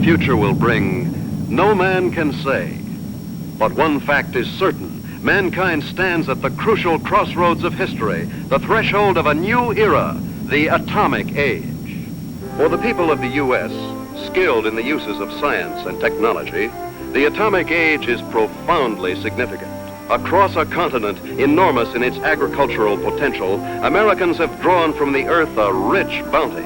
future will bring, no man can say. But one fact is certain. Mankind stands at the crucial crossroads of history, the threshold of a new era, the atomic age. For the people of the U.S., skilled in the uses of science and technology, the atomic age is profoundly significant. Across a continent enormous in its agricultural potential, Americans have drawn from the earth a rich bounty,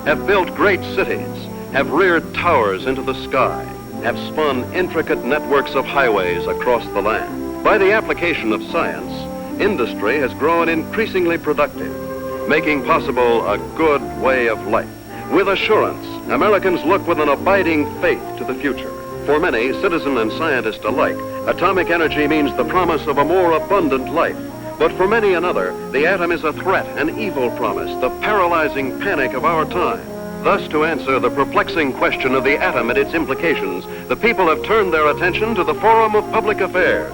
have built great cities, have reared towers into the sky, have spun intricate networks of highways across the land. By the application of science, industry has grown increasingly productive, making possible a good way of life. With assurance, Americans look with an abiding faith to the future. For many, citizen and scientist alike, atomic energy means the promise of a more abundant life. But for many another, the atom is a threat, an evil promise, the paralyzing panic of our time. Thus, to answer the perplexing question of the atom and its implications, the people have turned their attention to the forum of public affairs,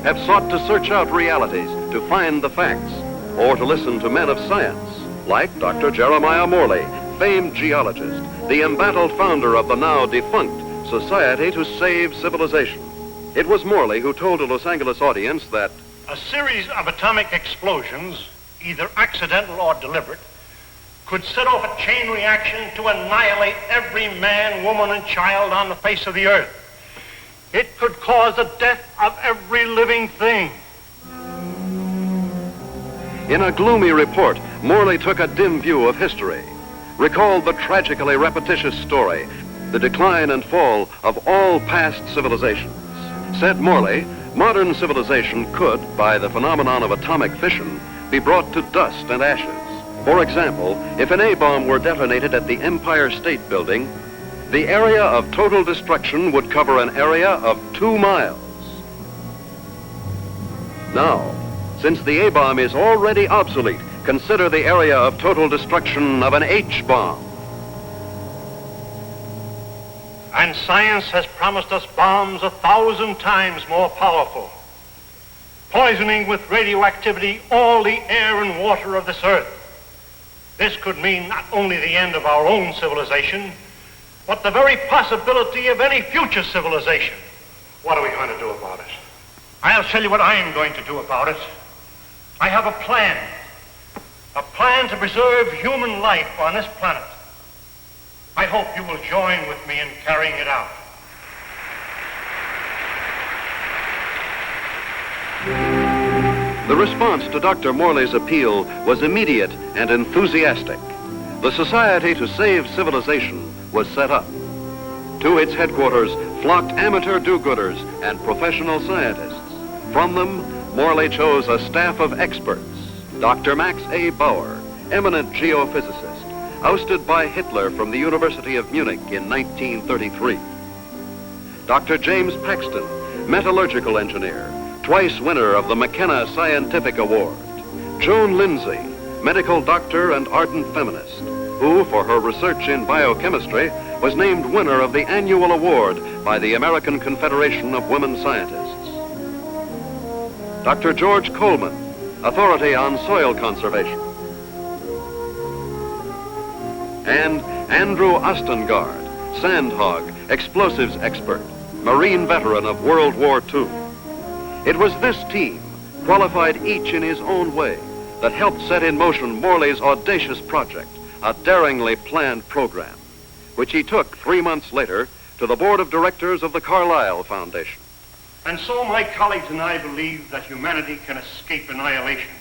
have sought to search out realities, to find the facts, or to listen to men of science, like Dr. Jeremiah Morley, famed geologist, the embattled founder of the now defunct Society to Save Civilization. It was Morley who told a Los Angeles audience that a series of atomic explosions, either accidental or deliberate, could set off a chain reaction to annihilate every man, woman, and child on the face of the earth. It could cause the death of every living thing. In a gloomy report, Morley took a dim view of history, recalled the tragically repetitious story, the decline and fall of all past civilizations. Said Morley, modern civilization could, by the phenomenon of atomic fission, be brought to dust and ashes. For example, if an A-bomb were detonated at the Empire State Building, the area of total destruction would cover an area of 2 miles. Now, since the A-bomb is already obsolete, consider the area of total destruction of an H-bomb. And science has promised us bombs 1,000 times more powerful, poisoning with radioactivity all the air and water of this earth. This could mean not only the end of our own civilization, but the very possibility of any future civilization. What are we going to do about it? I'll tell you what I am going to do about it. I have a plan to preserve human life on this planet. I hope you will join with me in carrying it out. The response to Dr. Morley's appeal was immediate and enthusiastic. The Society to Save Civilization was set up. To its headquarters flocked amateur do-gooders and professional scientists. From them, Morley chose a staff of experts. Dr. Max A. Bauer, eminent geophysicist, ousted by Hitler from the University of Munich in 1933. Dr. James Paxton, metallurgical engineer, twice winner of the McKenna Scientific Award. Joan Lindsay, medical doctor and ardent feminist, who, for her research in biochemistry, was named winner of the annual award by the American Confederation of Women Scientists. Dr. George Coleman, authority on soil conservation. And Andrew Ostengard, sandhog, explosives expert, Marine veteran of World War II. It was this team, qualified each in his own way, that helped set in motion Morley's audacious project, a daringly planned program, which he took 3 months later to the board of directors of the Carlyle Foundation. And so my colleagues and I believe that humanity can escape annihilation,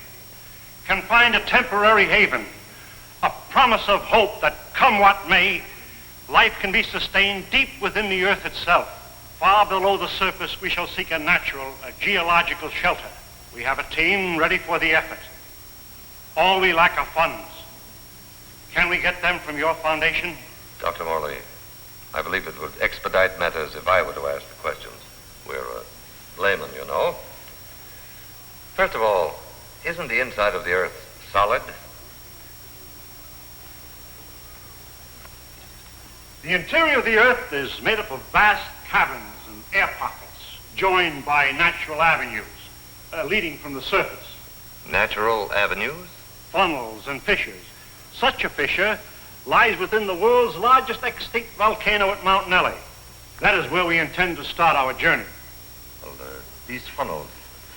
can find a temporary haven, a promise of hope that, come what may, life can be sustained deep within the earth itself. Far below the surface, we shall seek a natural, a geological shelter. We have a team ready for the effort. All we lack are funds. Can we get them from your foundation? Dr. Morley, I believe it would expedite matters if I were to ask the questions. We're laymen, you know. First of all, isn't the inside of the earth solid? The interior of the earth is made up of vast caverns and air pockets, joined by natural avenues leading from the surface. Natural avenues? Funnels and fissures. Such a fissure lies within the world's largest extinct volcano at Mount Nelly. That is where we intend to start our journey. Well, these funnels,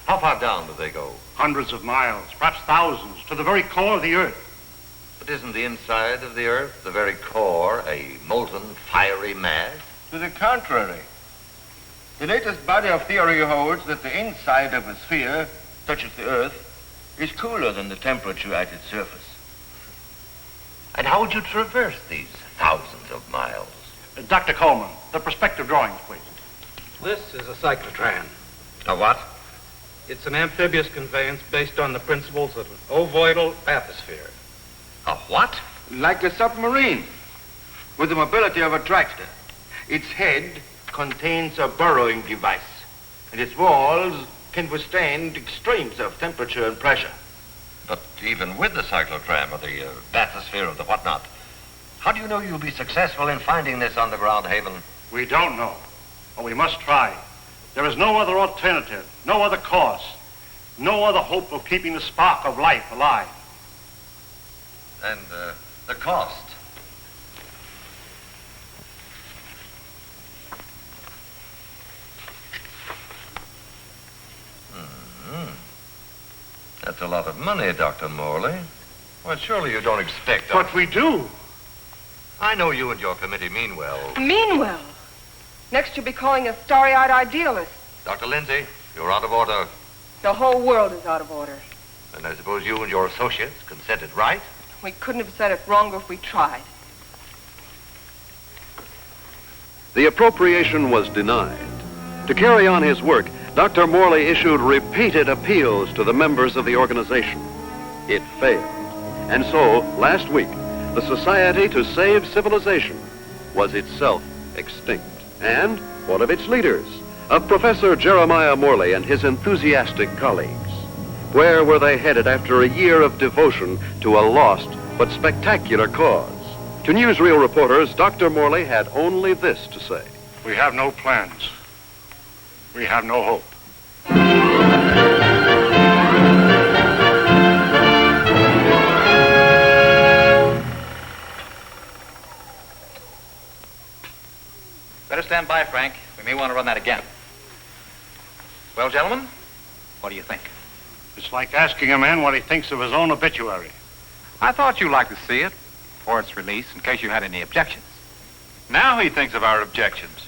how far down do they go? Hundreds of miles, perhaps thousands, to the very core of the Earth. But isn't the inside of the Earth, the very core, a molten, fiery mass? To the contrary. The latest body of theory holds that the inside of a sphere, such as the Earth, is cooler than the temperature at its surface. And how would you traverse these thousands of miles? Dr. Coleman, the perspective drawings, please. This is a cyclotram. A what? It's an amphibious conveyance based on the principles of an ovoidal bathysphere. A what? Like a submarine, with the mobility of a tractor. Its head contains a burrowing device, and its walls can withstand extremes of temperature and pressure. But even with the cyclotram or the bathysphere or the whatnot, how do you know you'll be successful in finding this underground haven? We don't know, but we must try. There is no other alternative, no other course, no other hope of keeping the spark of life alive. And the cost? That's a lot of money, Dr. Morley. Well, surely you don't expect... But we do. I know you and your committee mean well. Mean well? Next you'll be calling us starry-eyed idealists. Dr. Lindsay, you're out of order. The whole world is out of order. And I suppose you and your associates can set it right? We couldn't have said it wronger if we tried. The appropriation was denied. To carry on his work, Dr. Morley issued repeated appeals to the members of the organization. It failed. And so, last week, the Society to Save Civilization was itself extinct. And one of its leaders, of Professor Jeremiah Morley and his enthusiastic colleagues. Where were they headed after a year of devotion to a lost but spectacular cause? To newsreel reporters, Dr. Morley had only this to say. We have no plans. We have no hope. Better stand by, Frank. We may want to run that again. Well, gentlemen, what do you think? It's like asking a man what he thinks of his own obituary. I thought you'd like to see it before its release in case you had any objections. Now he thinks of our objections.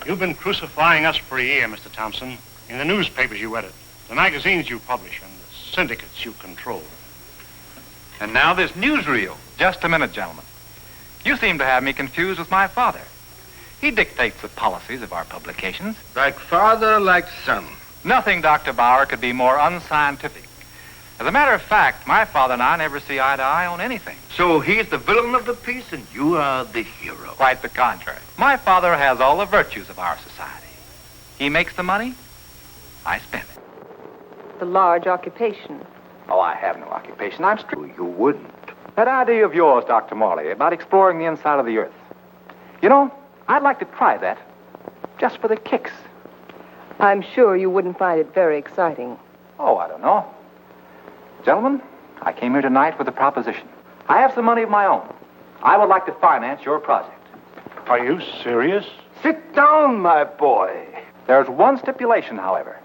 You've been crucifying us for a year, Mr. Thompson, in the newspapers you edit, the magazines you publish, and the syndicates you control. And now this newsreel. Just a minute, gentlemen. You seem to have me confused with my father. He dictates the policies of our publications. Like father, like son. Nothing, Dr. Bauer, could be more unscientific. As a matter of fact, my father and I never see eye to eye on anything. So he's the villain of the piece and you are the hero. Quite the contrary. My father has all the virtues of our society. He makes the money, I spend it. The large occupation. Oh, I have no occupation. I'm strict. You wouldn't. That idea of yours, Dr. Morley, about exploring the inside of the Earth. You know, I'd like to try that, just for the kicks. I'm sure you wouldn't find it very exciting. Oh, I don't know. Gentlemen, I came here tonight with a proposition. I have some money of my own. I would like to finance your project. Are you serious? Sit down, my boy. There's one stipulation, however.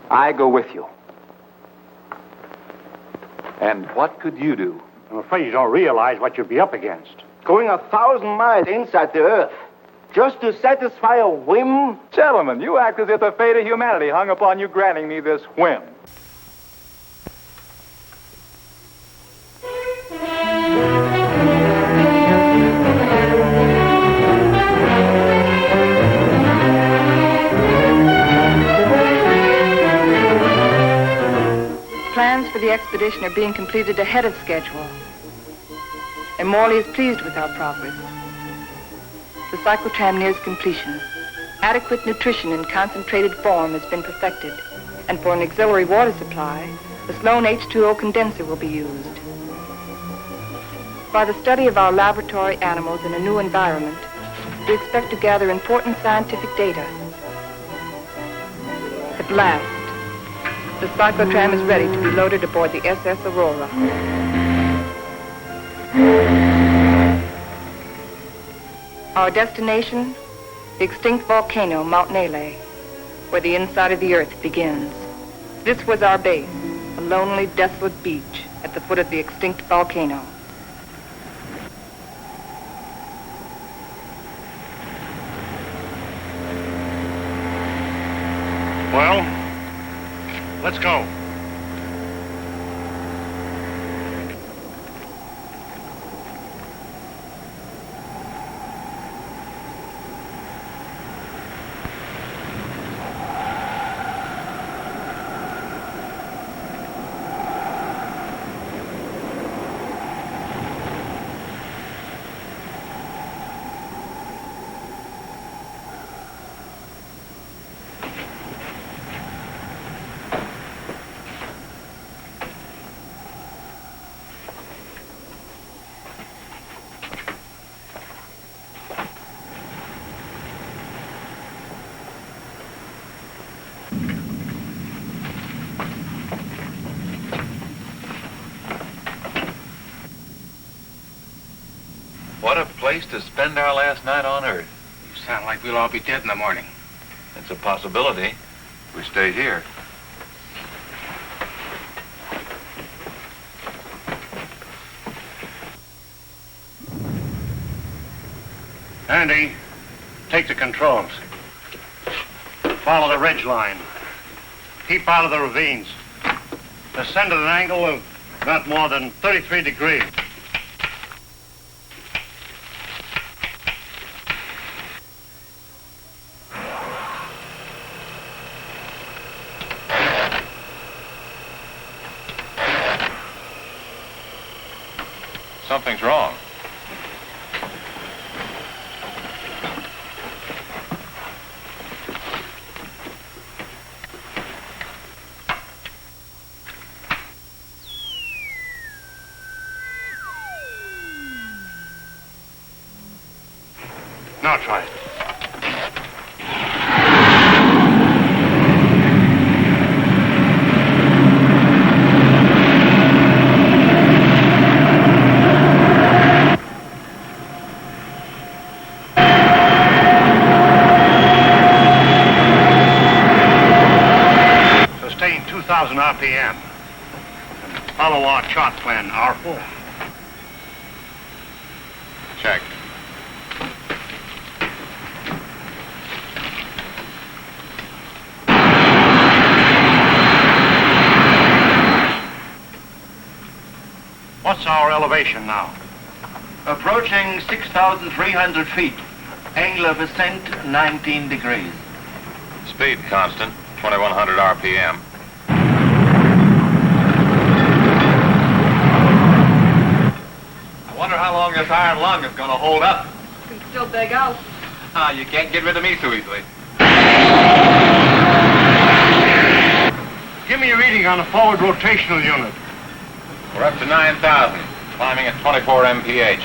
I go with you. And what could you do? I'm afraid you don't realize what you'd be up against. Going 1,000 miles inside the Earth, just to satisfy a whim? Gentlemen, you act as if the fate of humanity hung upon you granting me this whim. Plans for the expedition are being completed ahead of schedule. And Morley is pleased with our progress. The cyclotram nears completion. Adequate nutrition in concentrated form has been perfected. And for an auxiliary water supply, the Sloan H2O condenser will be used. By the study of our laboratory animals in a new environment, we expect to gather important scientific data. At last, the cyclotram is ready to be loaded aboard the SS Aurora. Our destination, the extinct volcano, Mount Nele, where the inside of the earth begins. This was our base, a lonely, desolate beach at the foot of the extinct volcano. Well, let's go. What a place to spend our last night on Earth. You sound like we'll all be dead in the morning. It's a possibility if we stay here. Andy, take the controls. Follow the ridge line. Keep out of the ravines. Descend at an angle of not more than 33 degrees. Something's wrong. Now try it. Sustain 2,000 RPM. And follow our chart plan, R4. Check. What's our elevation now? Approaching 6,300 feet. Angle of ascent, 19 degrees. Speed constant, 2,100 RPM. I wonder how long this iron lung is going to hold up. You can still beg out. You can't get rid of me so easily. Give me a reading on the forward rotational unit. We're up to 9,000, climbing at 24 mph.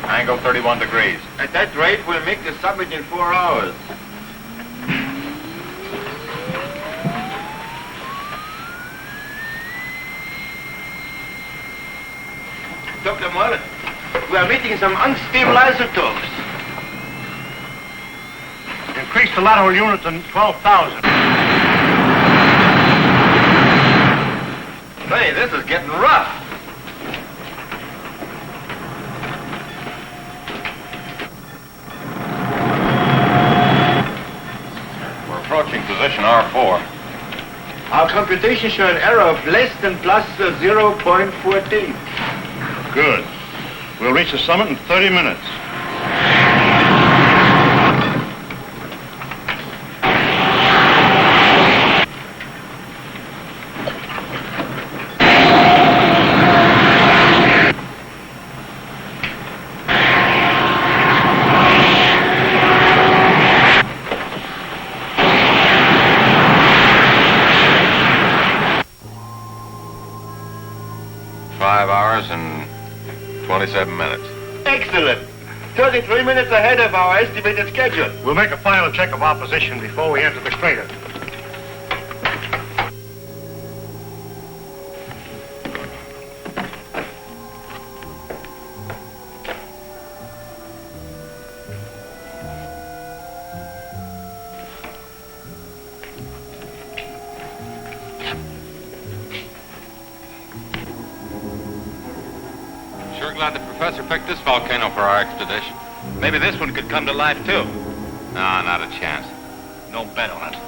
Angle 31 degrees. At that rate, we'll make the summit in 4 hours. Dr. Morley, we are meeting some unstable isotopes. Increase the lateral unit to 12,000. Hey, this is getting rough. We're approaching position R4. Our computations show an error of less than plus 0.14. Good. We'll reach the summit in 30 minutes. And 27 minutes. Excellent. 33 minutes ahead of our estimated schedule. We'll make a final check of our position before we enter the crater. glad the professor picked this volcano for our expedition. Maybe this one could come to life, too. No, not a chance. No bet on it.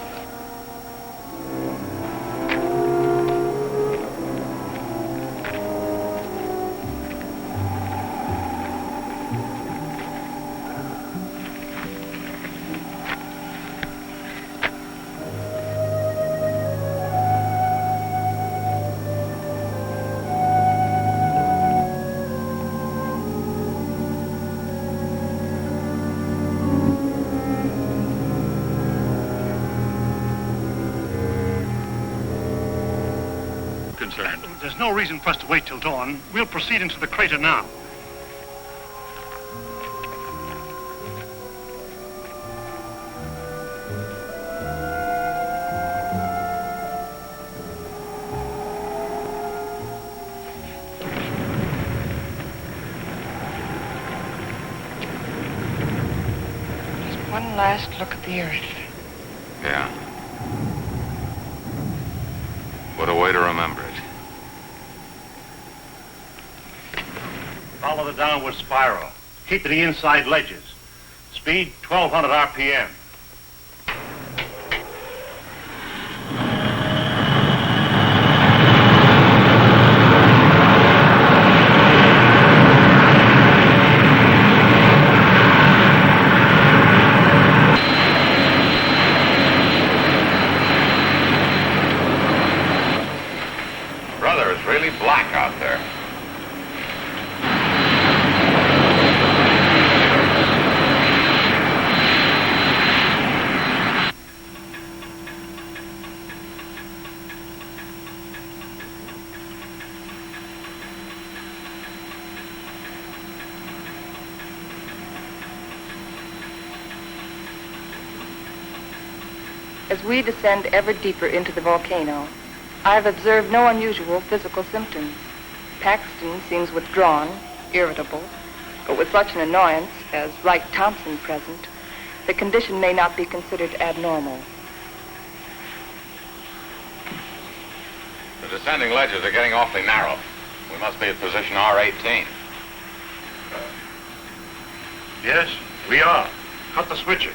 There's no reason for us to wait till dawn. We'll proceed into the crater now. Just one last look at the earth. Yeah. What a way to remember it. Follow the downward spiral. Keep to the inside ledges. Speed 1,200 RPM. Brother, it's really black out there. As we descend ever deeper into the volcano, I have observed no unusual physical symptoms. Paxton seems withdrawn, irritable, but with such an annoyance as Wright Thompson present, the condition may not be considered abnormal. The descending ledges are getting awfully narrow. We must be at position R18. Yes, we are. Cut the switches.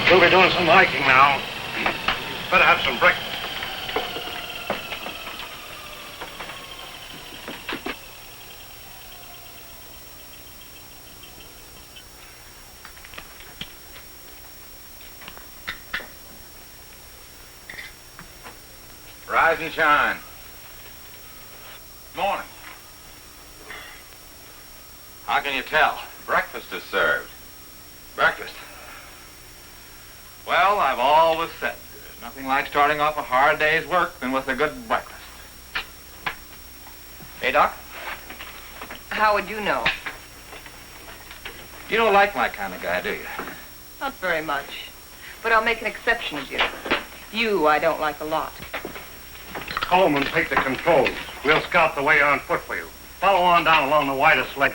We'll be doing some hiking now. Better have some breakfast. Rise and shine. Morning. How can you tell? Breakfast is served. Breakfast. Well, I've always said there's nothing like starting off a hard day's work than with a good breakfast. Hey, Doc? How would you know? You don't like my kind of guy, do you? Not very much. But I'll make an exception of you. You I don't like a lot. Coleman, take the controls. We'll scout the way on foot for you. Follow on down along the widest ledge.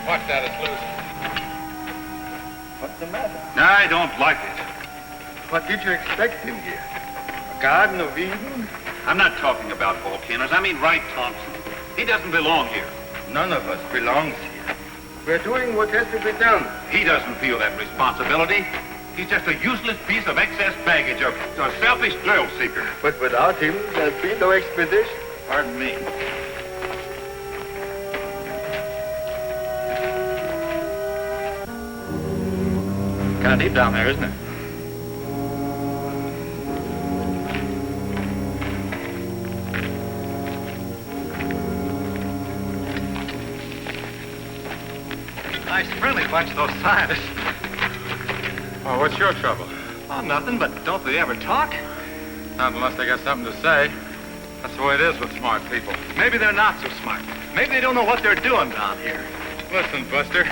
Watch that, it's loose. What's the matter? I don't like it. What did you expect in here? A Garden of Eden? I'm not talking about volcanoes. I mean Wright Thompson. He doesn't belong here. None of us belongs here. We're doing what has to be done. He doesn't feel that responsibility. He's just a useless piece of excess baggage, a selfish thrill seeker. But without him, there'd be no expedition. Pardon me. Kind of deep down there, isn't it? Nice friendly bunch, those scientists. Oh, what's your trouble? Oh, nothing, but don't they ever talk? Not unless they got something to say. That's the way it is with smart people. Maybe they're not so smart. Maybe they don't know what they're doing down here. Listen, Buster,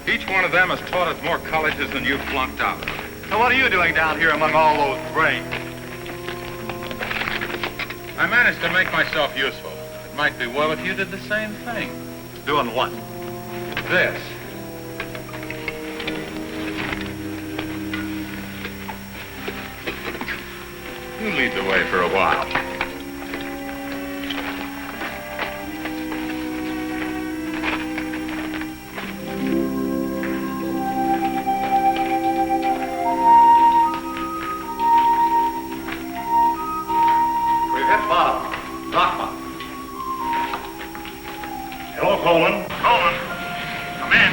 each one of them has taught at more colleges than you've flunked out. So what are you doing down here among all those brains? I managed to make myself useful. It might be well if you did the same thing. Doing what? This. You lead the way for a while. We've hit bottom. Rock bottom. Hello, Coleman. Coleman. Come in.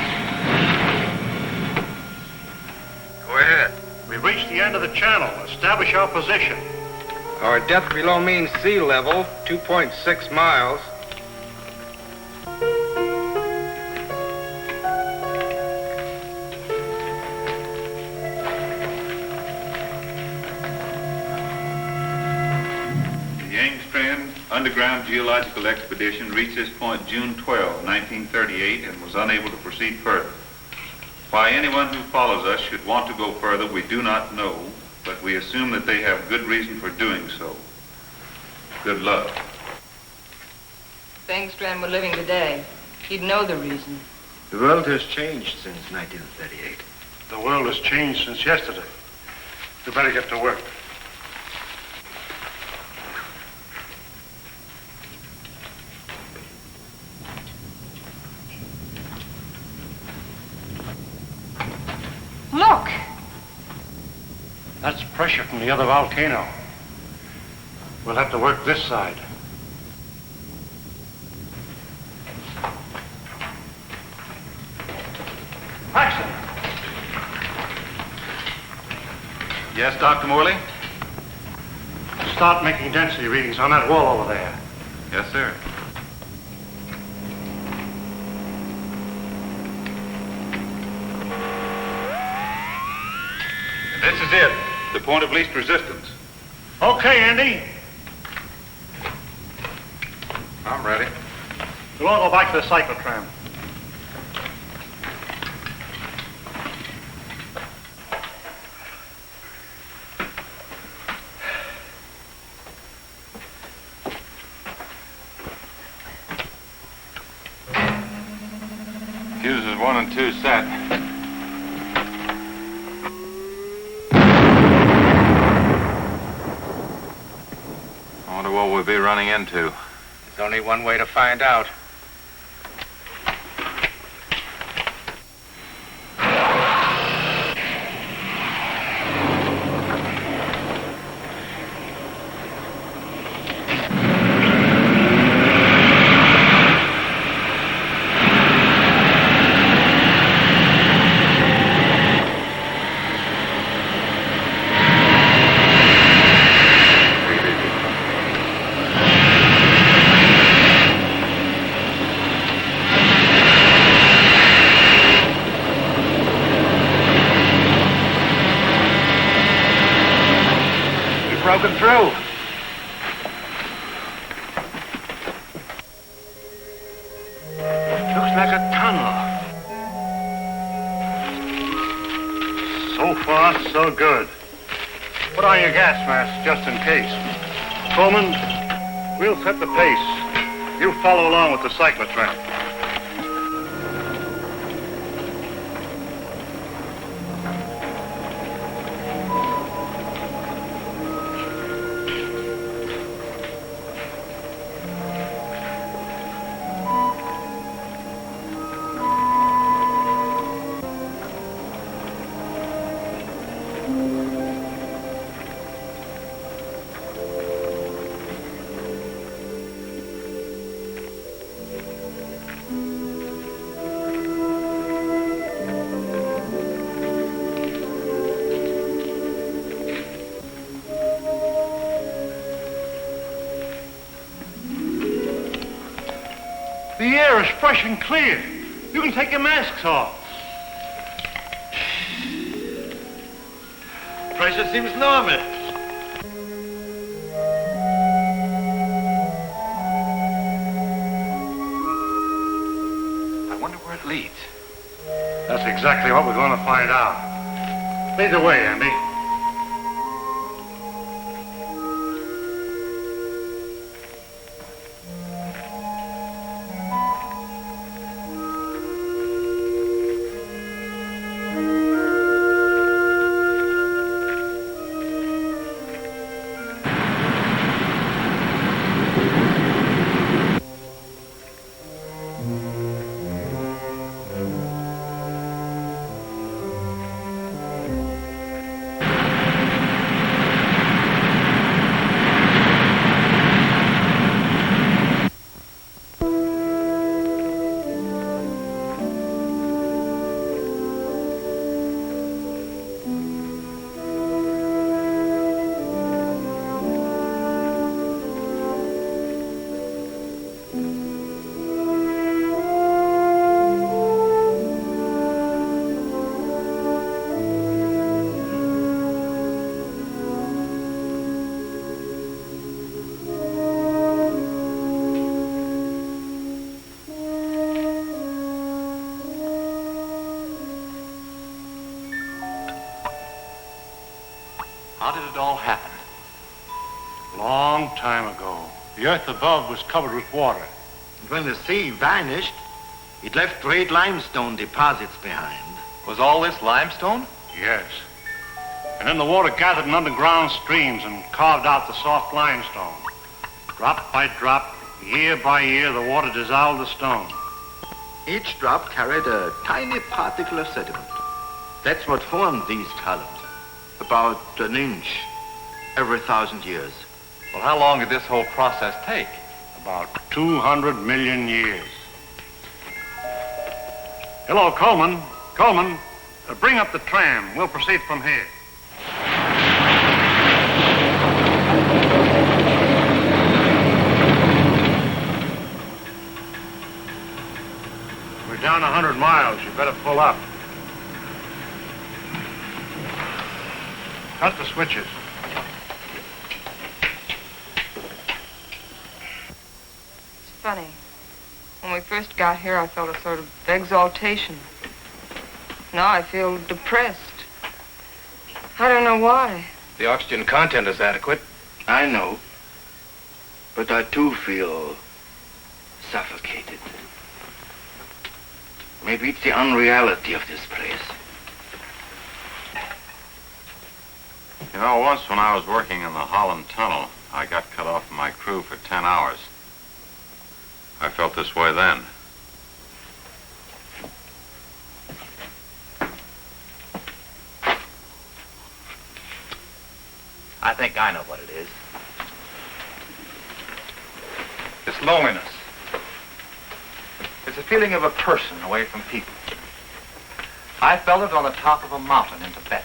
Go ahead. We've reached the end of the channel. Establish our position. Our depth below mean sea level, 2.6 miles. The Angstrom Underground Geological Expedition reached this point June 12, 1938, and was unable to proceed further. Why anyone who follows us should want to go further, we do not know, but we assume that they have good reason for doing so. Good luck. If Engstrand were living today, he'd know the reason. The world has changed since 1938. The world has changed since yesterday. We better get to work. Look! That's pressure from the other volcano. We'll have to work this side. Paxton! Yes, Dr. Morley? Start making density readings on that wall over there. Yes, sir. This is it. The point of least resistance. Okay, Andy. I'm ready. We'll all go back to the cyclotram. Fuses 1 and 2 set. I wonder what we'll be running into. There's only one way to find out. Broken through. Looks like a tunnel. So far, so good. Put on your gas mask just in case. Coleman, we'll set the pace. You follow along with the cyclotram. The air is fresh and clear. You can take your masks off. Pressure seems normal. I wonder where it leads. That's exactly what we're going to find out. Lead the way, Andy. How did it all happen? Long time ago, the earth above was covered with water. And when the sea vanished, it left great limestone deposits behind. Was all this limestone? Yes. And then the water gathered in underground streams and carved out the soft limestone. Drop by drop, year by year, the water dissolved the stone. Each drop carried a tiny particle of sediment. That's what formed these columns, about an inch every 1,000 years. Well, how long did this whole process take? About 200 million years. Hello, Coleman. Coleman, bring up the tram. We'll proceed from here. We're down 100 miles. You better pull up. Cut the switches. It's funny. When we first got here, I felt a sort of exaltation. Now I feel depressed. I don't know why. The oxygen content is adequate. I know. But I too feel suffocated. Maybe it's the unreality of this place. You know, once when I was working in the Holland Tunnel, I got cut off from my crew for 10 hours. I felt this way then. I think I know what it is. It's loneliness. It's a feeling of a person away from people. I felt it on the top of a mountain in Tibet,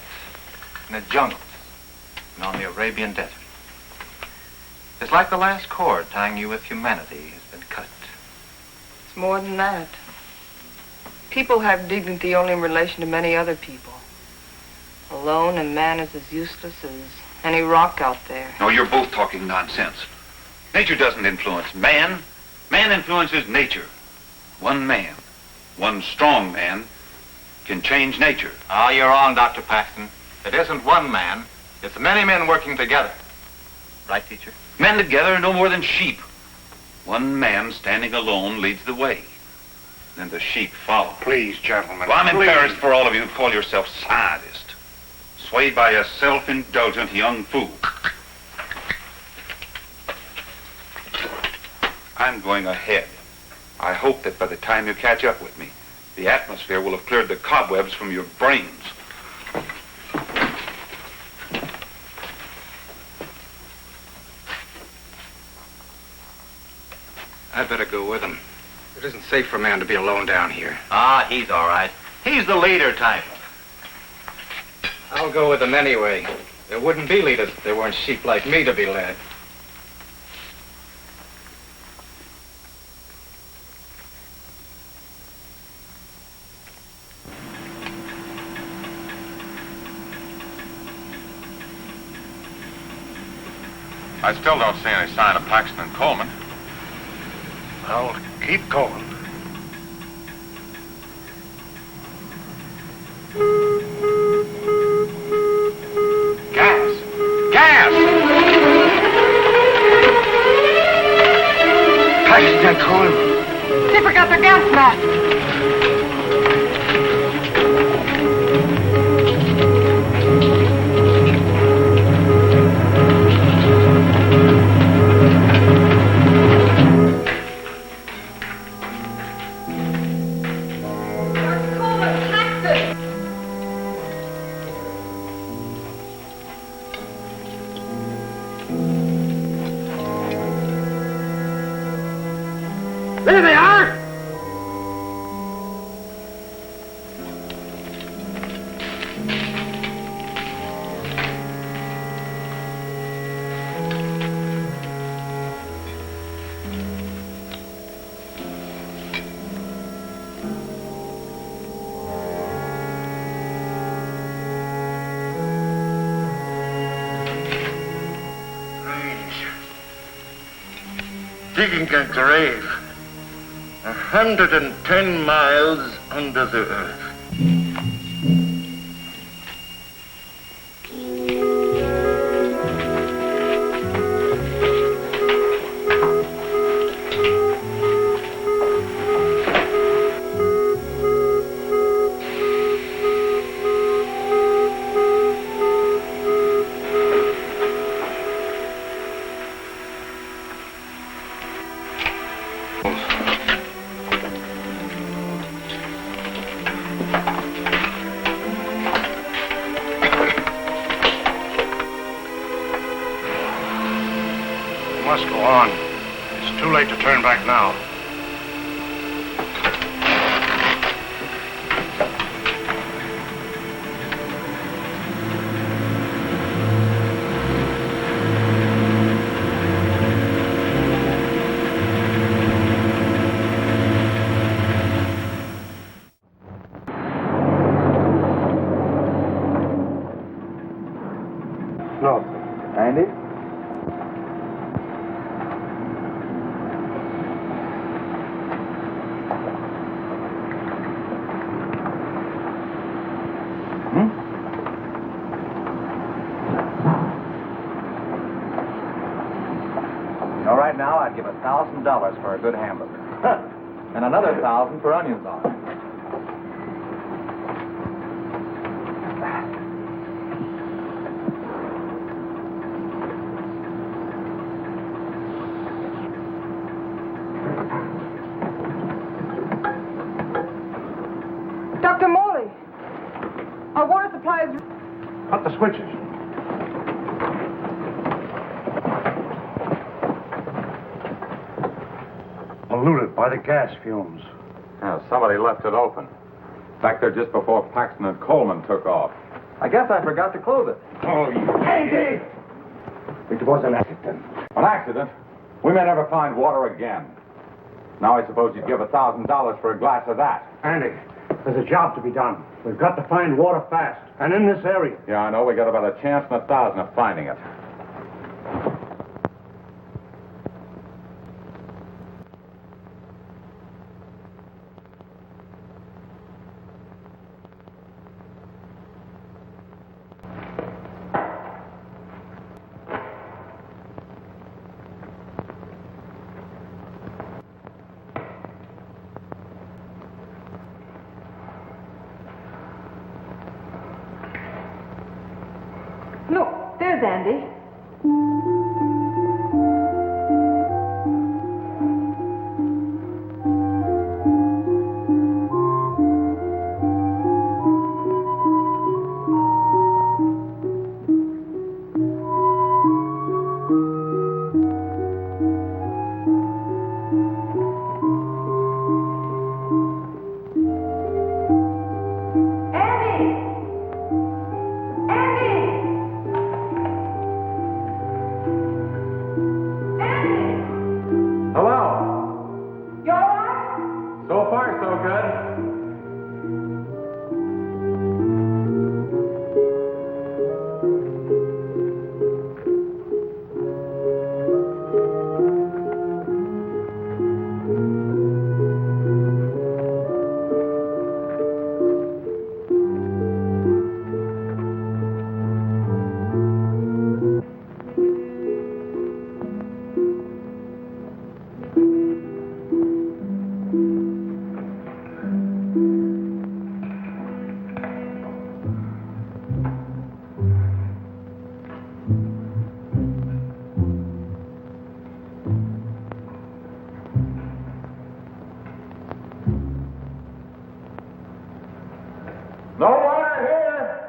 in the jungles, and on the Arabian desert. It's like the last cord tying you with humanity has been cut. It's more than that. People have dignity only in relation to many other people. Alone, a man is as useless as any rock out there. No, you're both talking nonsense. Nature doesn't influence man. Man influences nature. One man, one strong man, can change nature. Ah, you're wrong, Dr. Paxton. It isn't one man. It's many men working together. Right, teacher? Men together are no more than sheep. One man standing alone leads the way. Then the sheep follow. Please, gentlemen. Well, I'm please. embarrassed for all of you who call yourself scientists. Swayed by a self-indulgent young fool. I'm going ahead. I hope that by the time you catch up with me, the atmosphere will have cleared the cobwebs from your brains. I'd better go with him. It isn't safe for a man to be alone down here. Ah, he's all right. He's the leader type. I'll go with them anyway. There wouldn't be leaders if there weren't sheep like me to be led. I still don't see any sign of Paxton and Coleman. Well, keep going. Gas! Gas! Paxton and Coleman. They forgot their gas mask. There they are! Digging a grave 110 miles under the earth. on. It's too late to turn back now. Andy? You know, right now I'd give $1,000 for a good hamburger. And another 1,000 for onions on it. Dr. Morley, our water supply is... Cut the switches. Polluted by the gas fumes. Yeah, somebody left it open. Back there just before Paxton and Coleman took off. I guess I forgot to close it. Oh, Andy! It was an accident. An accident? We may never find water again. Now I suppose you'd give $1,000 for a glass of that. Andy, there's a job to be done. We've got to find water fast, and in this area. Yeah, I know. We got about a chance in 1,000 of finding it. Look, there's Andy. No water here!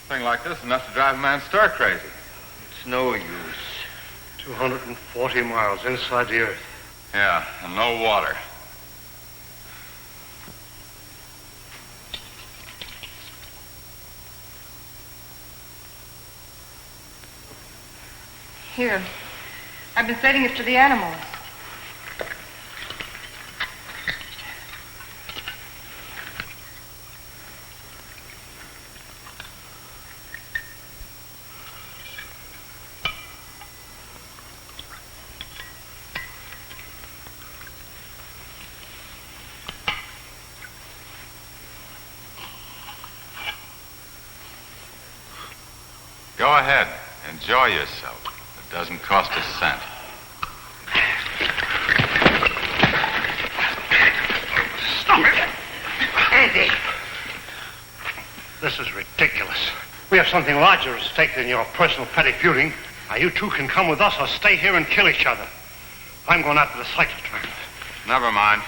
Thing like this enough to drive a man stir crazy. It's no use. 240 miles inside the earth. Yeah, and no water. Here. I've been setting it to the animals. Go ahead. Enjoy yourself. It doesn't cost a cent. Stop it! Andy! This is ridiculous. We have something larger at stake than your personal petty feuding. Now, you two can come with us or stay here and kill each other. I'm going after the Cyclotram. Never mind.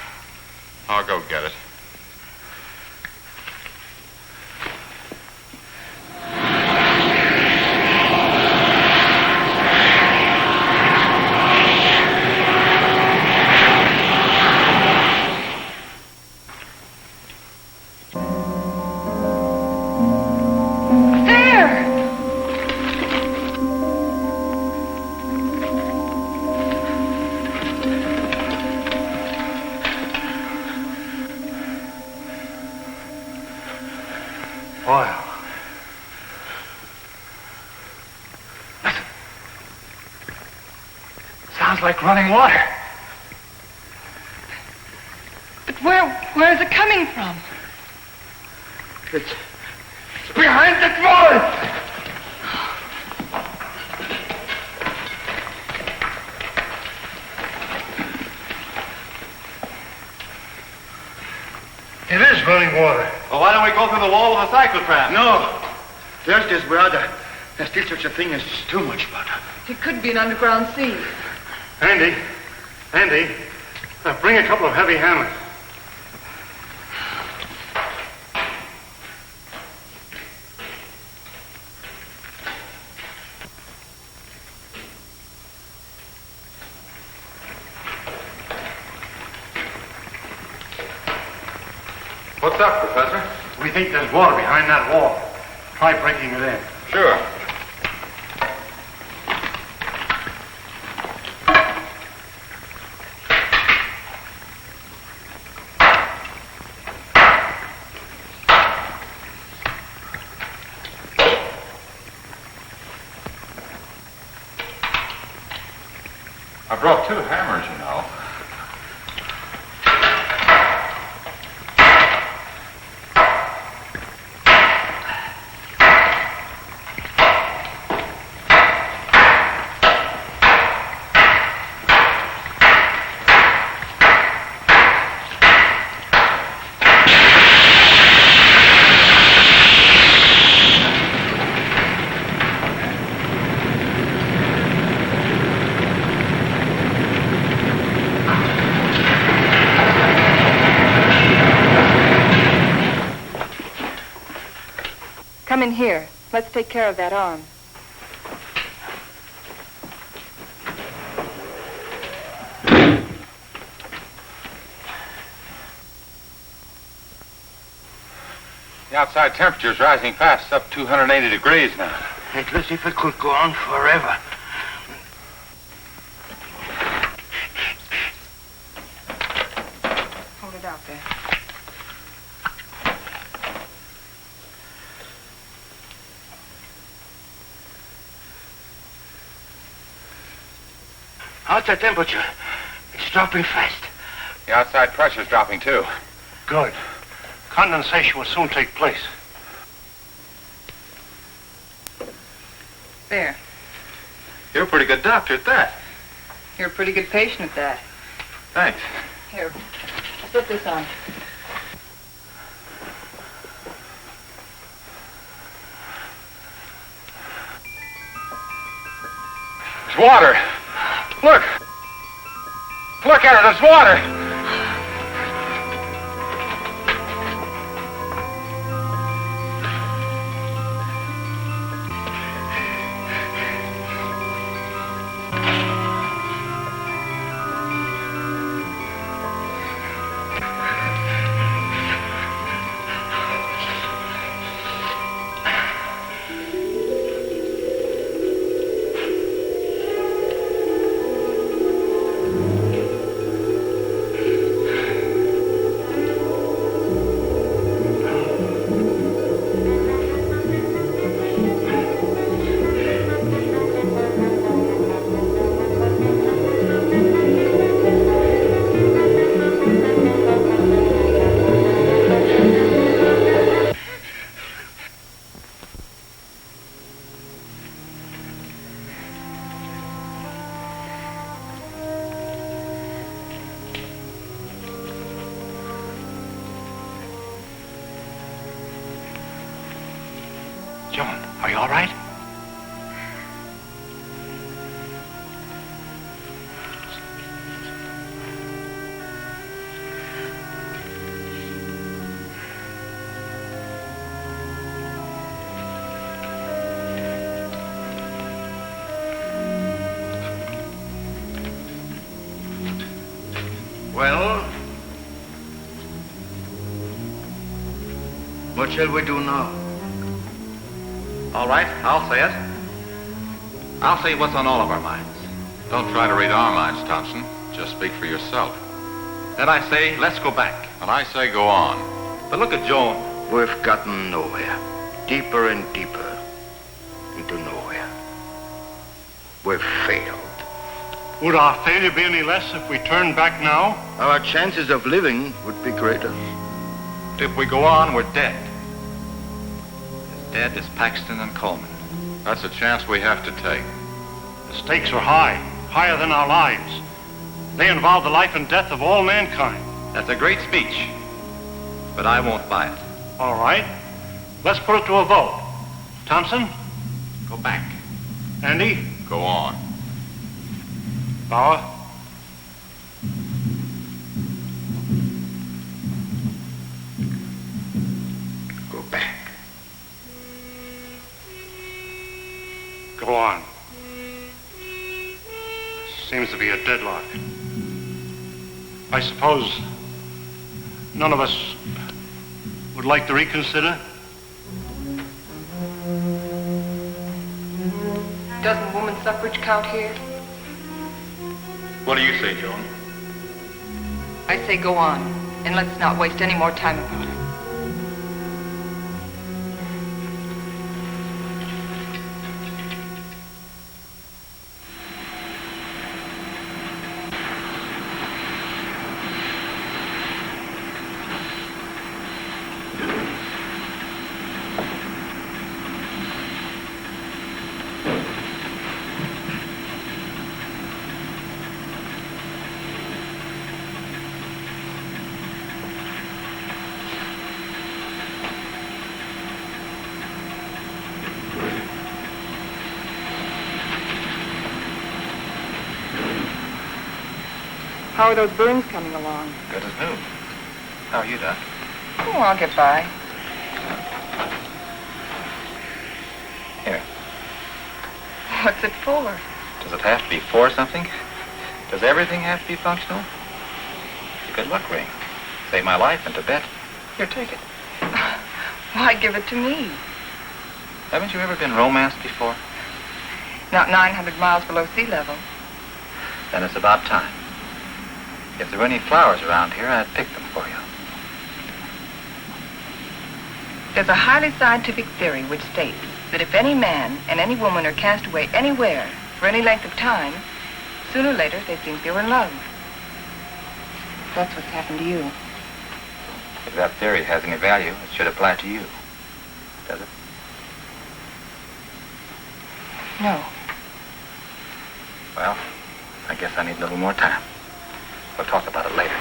I'll go get it. Oil. Listen. Sounds like running water. But where is it coming from? It's behind that wall! It is running water. Well, why don't we go through the wall with a cyclotram? No. There's this brother. There's still such a thing as too much butter. It could be an underground sea. Andy, bring a couple of heavy hammers. What's up, Professor? We think there's water behind that wall. Try breaking it in. Sure. I brought 2 hammers, you know. Come in here. Let's take care of that arm. The outside temperature is rising fast. It's up 280 degrees now. It looks as if it could go on forever. Hold it out there. Outside temperature. It's dropping fast. The outside pressure's dropping, too. Good. Condensation will soon take place. There. You're a pretty good doctor at that. You're a pretty good patient at that. Thanks. Here, slip this on. It's water. Look. Look at it. It's water. Joan, are you all right? Well, what shall we do now? All right, I'll say it. I'll say what's on all of our minds. Don't try to read our minds, Thompson. Just speak for yourself. Then I say, let's go back. And I say go on. But look at Joan. We've gotten nowhere. Deeper and deeper into nowhere. We've failed. Would our failure be any less if we turned back now? Our chances of living would be greater. If we go on, we're dead. As dead as Paxton and Coleman. That's a chance we have to take. The stakes are high, higher than our lives. They involve the life and death of all mankind. That's a great speech, but I won't buy it. All right. Let's put it to a vote. Thompson? Go back. Andy? Go on. Bauer? Go back. Go on. Seems to be a deadlock. I suppose none of us would like to reconsider? Doesn't woman suffrage count here? What do you say, Joan? I say go on, and let's not waste any more time about it. How are those burns coming along? Good as new. How are you, Doc? Oh, I'll get by. Here. What's it for? Does it have to be for something? Does everything have to be functional? It's a good luck ring. Saved my life in Tibet. Here, take it. Why give it to me? Haven't you ever been romanced before? Not 900 miles below sea level. Then it's about time. If there were any flowers around here, I'd pick them for you. There's a highly scientific theory which states that if any man and any woman are cast away anywhere for any length of time, sooner or later they think they were in love. That's what's happened to you. If that theory has any value, it should apply to you. Does it? No. Well, I guess I need a little more time. We'll talk about it later.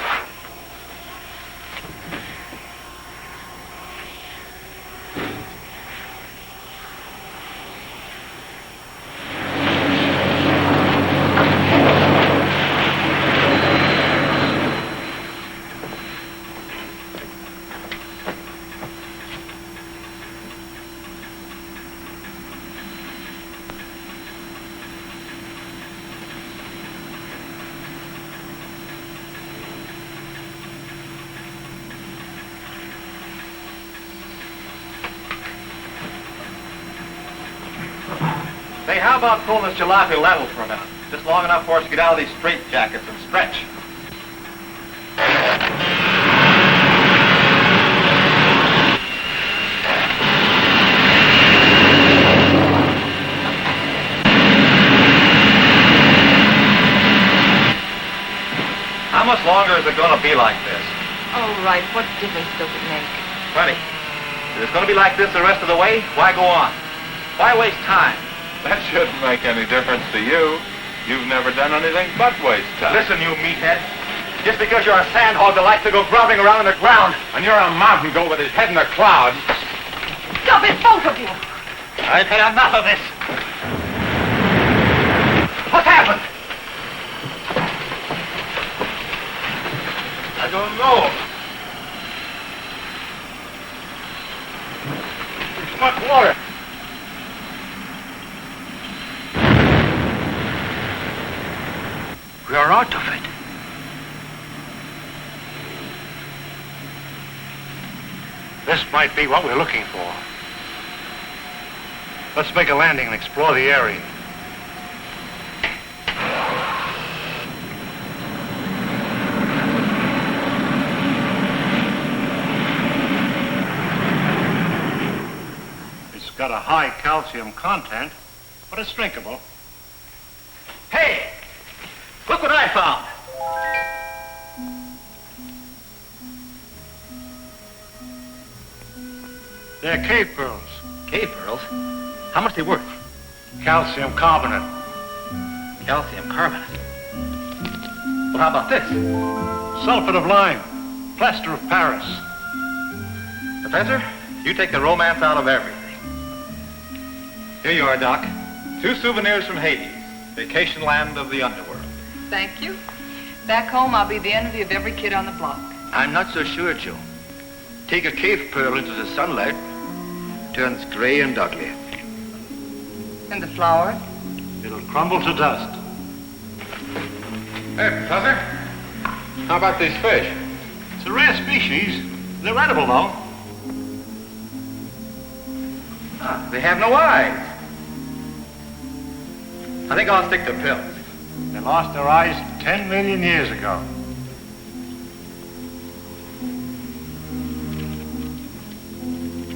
Hey, how about pulling this jalopy level for a minute? Just long enough for us to get out of these straitjackets and stretch. How much longer is it going to be like this? Oh, right. What difference does it make? Plenty. If it's going to be like this the rest of the way, why go on? Why waste time? That shouldn't make any difference to you. You've never done anything but waste time. Listen, you meathead. Just because you're a sand hog that likes to go groveling around in the ground. And you're a mountain goat with his head in the clouds. Stop it, both of you! I've had enough of this. What's happened? I don't know. Too much water. We are out of it. This might be what we're looking for. Let's make a landing and explore the area. It's got a high calcium content, but it's drinkable. Hey! Look what I found. They're cave pearls. Cave pearls? How much are they worth? Calcium carbonate. Calcium carbonate. Well, how about this? Sulfate of lime. Plaster of Paris. Professor, you take the romance out of everything. Here you are, Doc. 2 souvenirs from Hades, vacation land of the underworld. Thank you. Back home, I'll be the envy of every kid on the block. I'm not so sure, Joe. Take a cave pearl into the sunlight, turns gray and ugly. And the flower? It'll crumble to dust. Hey, Professor, how about these fish? It's a rare species. They're edible, though. They have no eyes. I think I'll stick to pills. They lost their eyes 10 million years ago.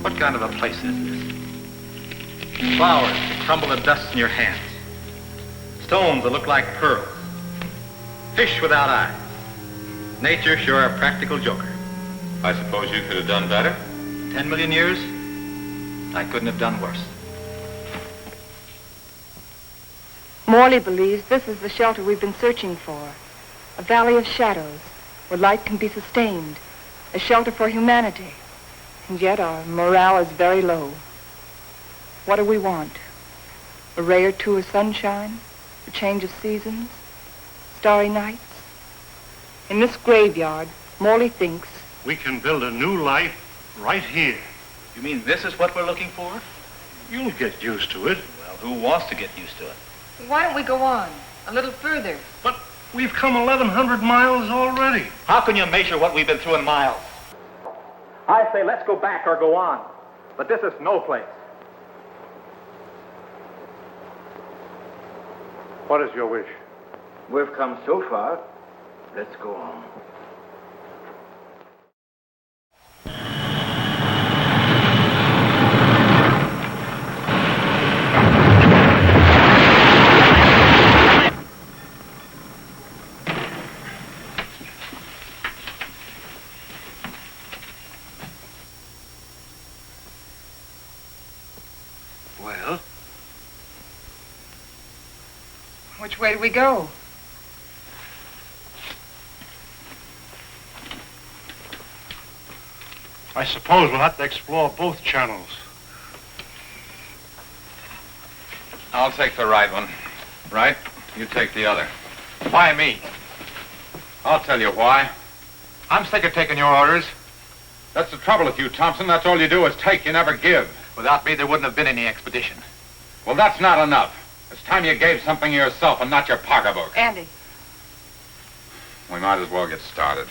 What kind of a place is this? Flowers that crumble to dust in your hands. Stones that look like pearls. Fish without eyes. Nature sure a practical joker. I suppose you could have done better? 10 million years, I couldn't have done worse. Morley believes this is the shelter we've been searching for. A valley of shadows where light can be sustained. A shelter for humanity. And yet our morale is very low. What do we want? A ray or two of sunshine? A change of seasons? Starry nights? In this graveyard, Morley thinks we can build a new life right here. You mean this is what we're looking for? You'll get used to it. Well, who wants to get used to it? Why don't we go on? A little further. But we've come 1,100 miles already. How can you measure what we've been through in miles? I say let's go back or go on. But this is no place. What is your wish? We've come so far, let's go on. Well? which way do we go? I suppose we'll have to explore both channels. I'll take the right one. Right? You take the other. Why me? I'll tell you why. I'm sick of taking your orders. That's the trouble with you, Thompson. That's all you do is take, you never give. Without me, there wouldn't have been any expedition. Well, that's not enough. It's time you gave something yourself and not your pocketbook. Andy. We might as well get started.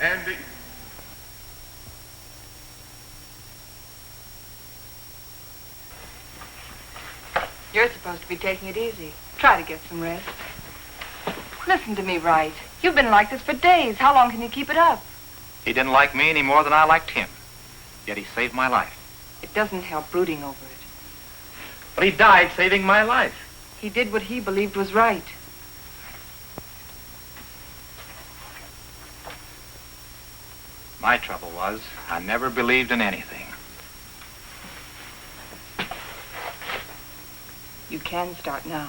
Andy. You're supposed to be taking it easy. Try to get some rest. Listen to me, Wright. You've been like this for days. How long can you keep it up? He didn't like me any more than I liked him. Yet he saved my life. It doesn't help brooding over it. But he died saving my life. He did what he believed was right. My trouble was, I never believed in anything. You can start now.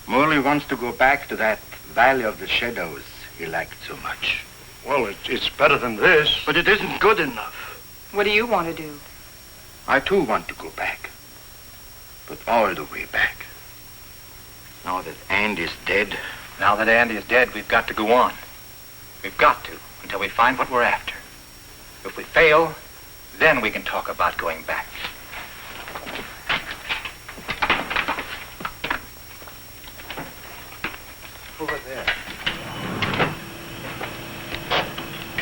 Morley wants to go back to that Valley of the Shadows he liked so much. Well, it's better than this. But it isn't good enough. What do you want to do? I too want to go back. But all the way back. Now that Andy's dead. Now that Andy is dead, we've got to go on. We've got to, until we find what we're after. If we fail, then we can talk about going back. Over there.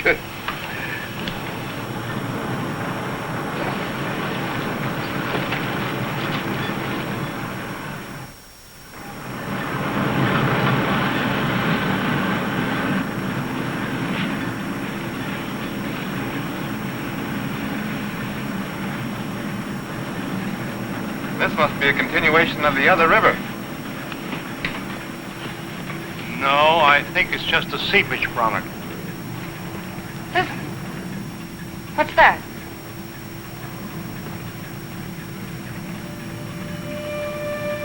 Good. This must be a continuation of the other river. No, I think it's just a seepage from it. Listen. What's that?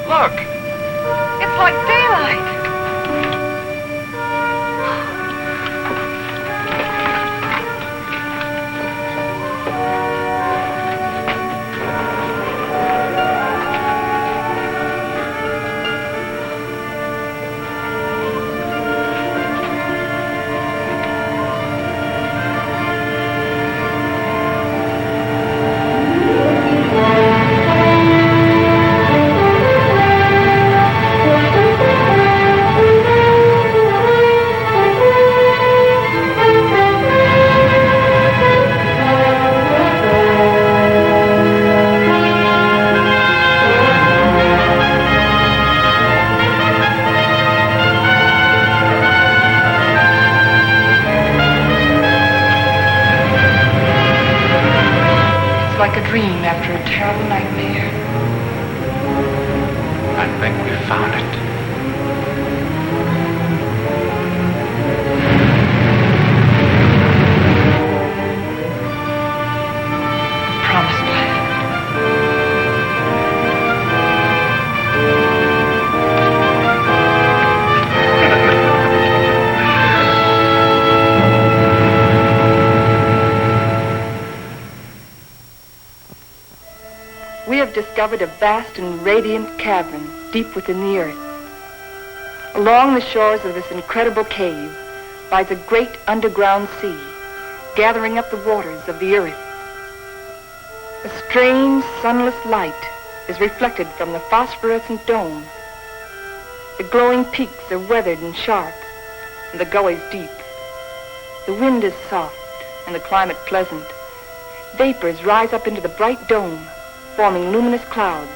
Look! It's like daylight. Like a dream after a terrible nightmare. I think we found it. Promised land. we have discovered a vast and radiant cavern deep within the earth. Along the shores of this incredible cave lies a great underground sea, gathering up the waters of the earth. A strange, sunless light is reflected from the phosphorescent dome. The glowing peaks are weathered and sharp, and the gullies deep. The wind is soft, and the climate pleasant. Vapors rise up into the bright dome, forming luminous clouds.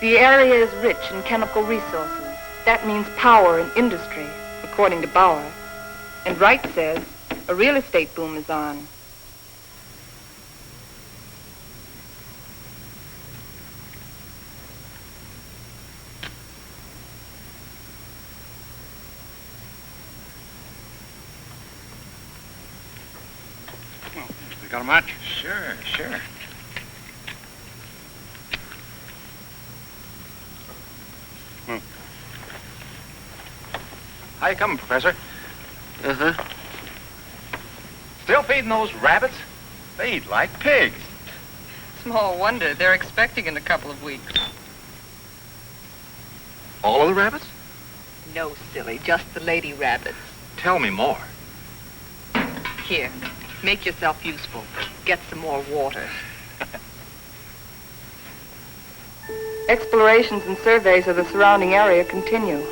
The area is rich in chemical resources. That means power and industry, according to Bauer. And Wright says a real estate boom is on. Well, you got a match? Sure. How you coming, Professor? Uh-huh. Still feeding those rabbits? They eat like pigs. Small wonder. They're expecting in a couple of weeks. All of the rabbits? No, silly. Just the lady rabbits. Tell me more. Here, make yourself useful. Get some more water. Explorations and surveys of the surrounding area continue.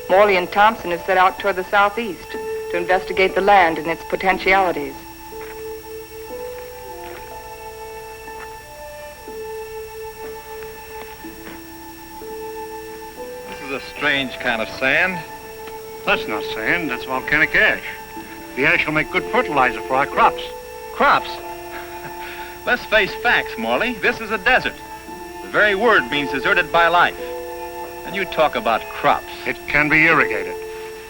Morley and Thompson have set out toward the southeast to investigate the land and its potentialities. This is a strange kind of sand. That's not sand, that's volcanic ash. The ash will make good fertilizer for our crops. Crops? Let's face facts, Morley. This is a desert. The very word means deserted by life. And you talk about crops. It can be irrigated.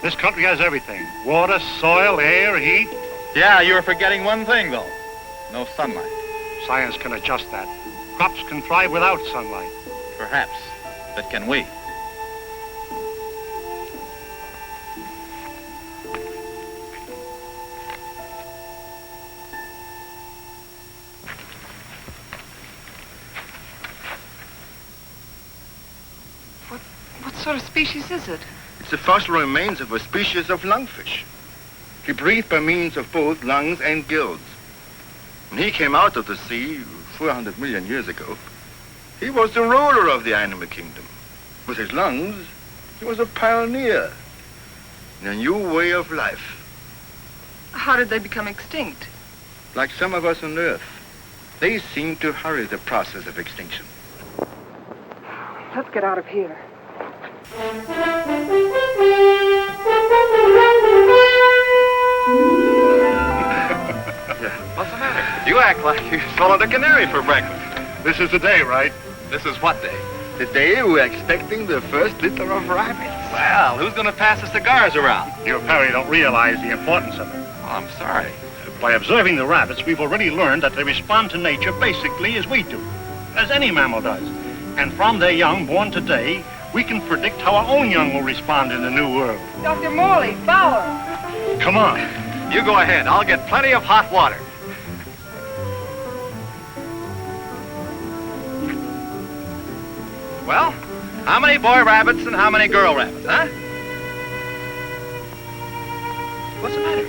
This country has everything. Water, soil, air, heat. Yeah, you're forgetting one thing, though. No sunlight. Science can adjust that. Crops can thrive without sunlight. Perhaps. But can we? What sort of species is it? It's the fossil remains of a species of lungfish. He breathed by means of both lungs and gills. When he came out of the sea 400 million years ago, he was the ruler of the animal kingdom. With his lungs, he was a pioneer in a new way of life. How did they become extinct? Like some of us on Earth, they seem to hurry the process of extinction. Let's get out of here. What's the matter? You act like you swallowed a canary for breakfast. This is the day, right? This is what day? The day we're expecting the first litter of rabbits. Well, who's going to pass the cigars around? You apparently don't realize the importance of it. Oh, I'm sorry. By observing the rabbits, we've already learned that they respond to nature basically as we do, as any mammal does. And from their young born today, we can predict how our own young will respond in the new world. Dr. Morley, Bauer. Come on. You go ahead. I'll get plenty of hot water. Well, how many boy rabbits and how many girl rabbits, huh? What's the matter?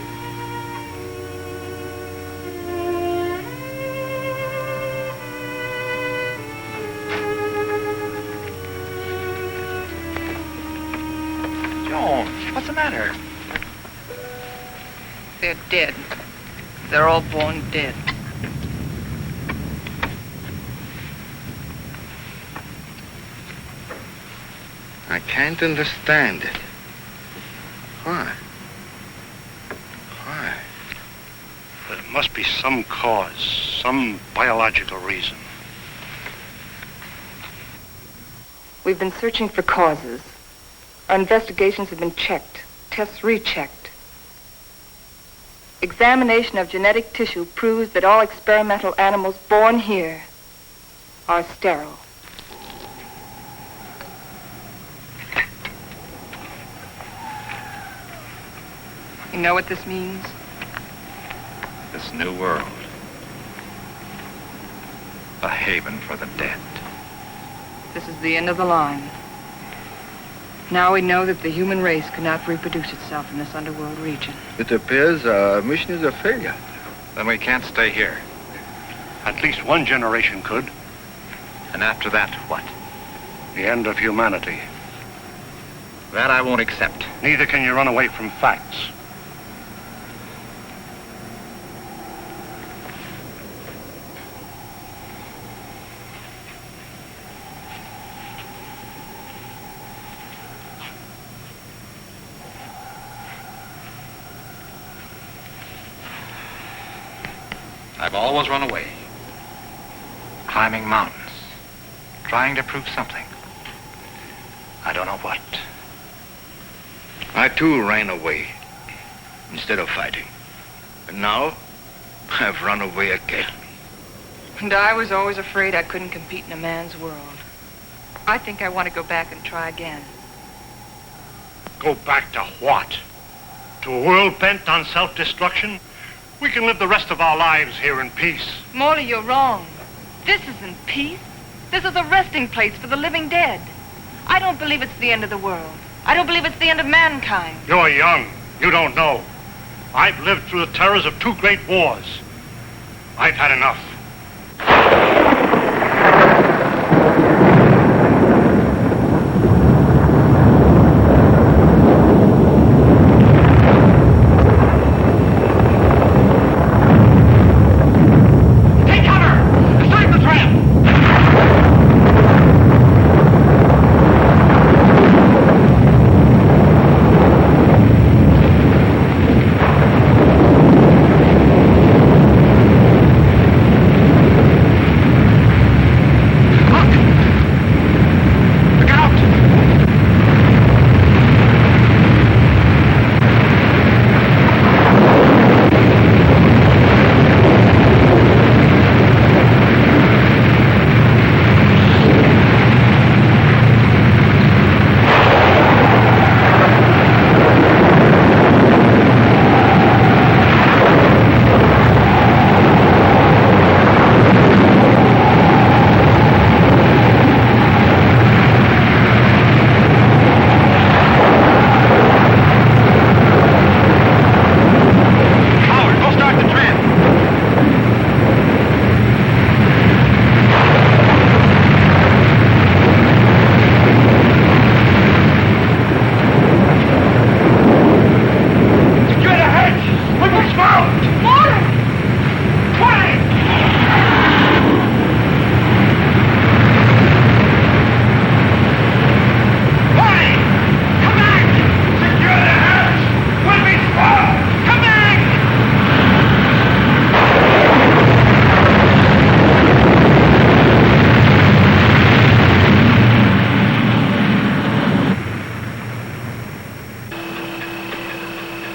Joan, what's the matter? They're dead. They're all born dead. I can't understand it. Why? Why? There must be some cause, some biological reason. We've been searching for causes. Our investigations have been checked, tests rechecked. Examination of genetic tissue proves that all experimental animals born here are sterile. You know what this means? This new world. A haven for the dead. This is the end of the line. Now we know that the human race cannot reproduce itself in this underworld region. It appears our mission is a failure. Then we can't stay here. At least one generation could. And after that, what? The end of humanity. That I won't accept. Neither can you run away from facts. I've always run away. Climbing mountains. Trying to prove something. I don't know what. I too ran away instead of fighting. And now I've run away again. And I was always afraid I couldn't compete in a man's world. I think I want to go back and try again. Go back to what? To a world bent on self-destruction? We can live the rest of our lives here in peace. Morley, you're wrong. This isn't peace. This is a resting place for the living dead. I don't believe it's the end of the world. I don't believe it's the end of mankind. You're young. You don't know. I've lived through the terrors of 2 great wars. I've had enough.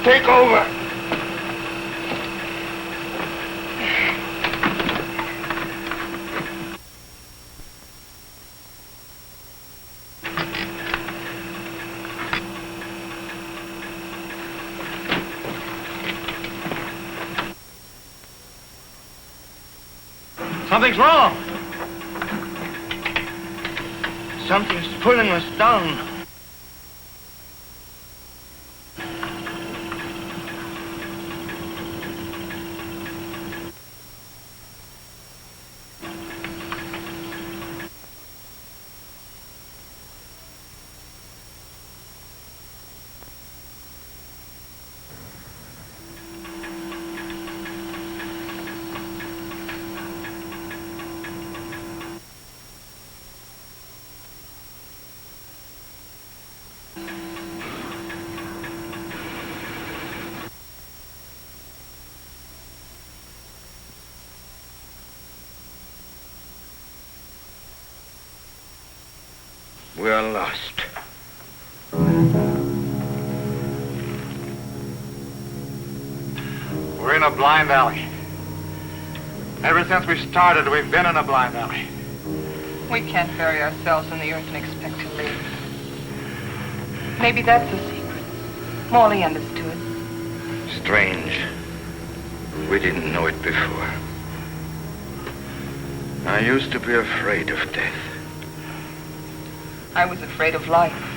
Take over. Something's wrong. Something's pulling us down. We are lost. We're in a blind alley. Ever since we started, we've been in a blind alley. We can't bury ourselves in the earth and expect to live. Maybe that's the secret. Morley understood. Strange. We didn't know it before. I used to be afraid of death. I was afraid of life.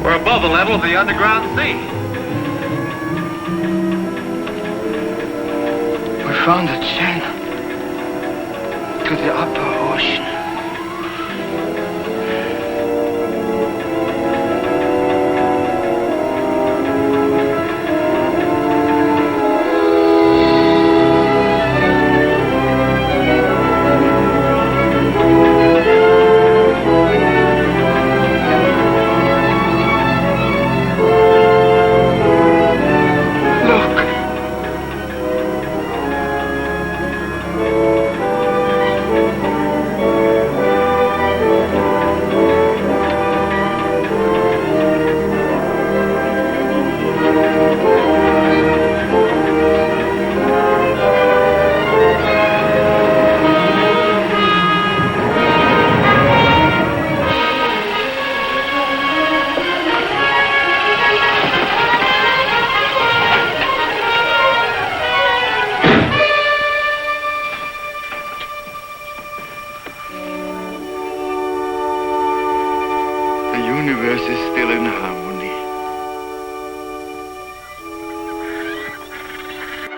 We're above the level of the underground sea. We found a channel to the upper ocean.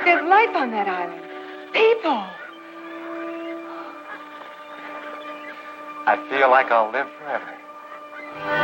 There's life on that island. People. I feel like I'll live forever.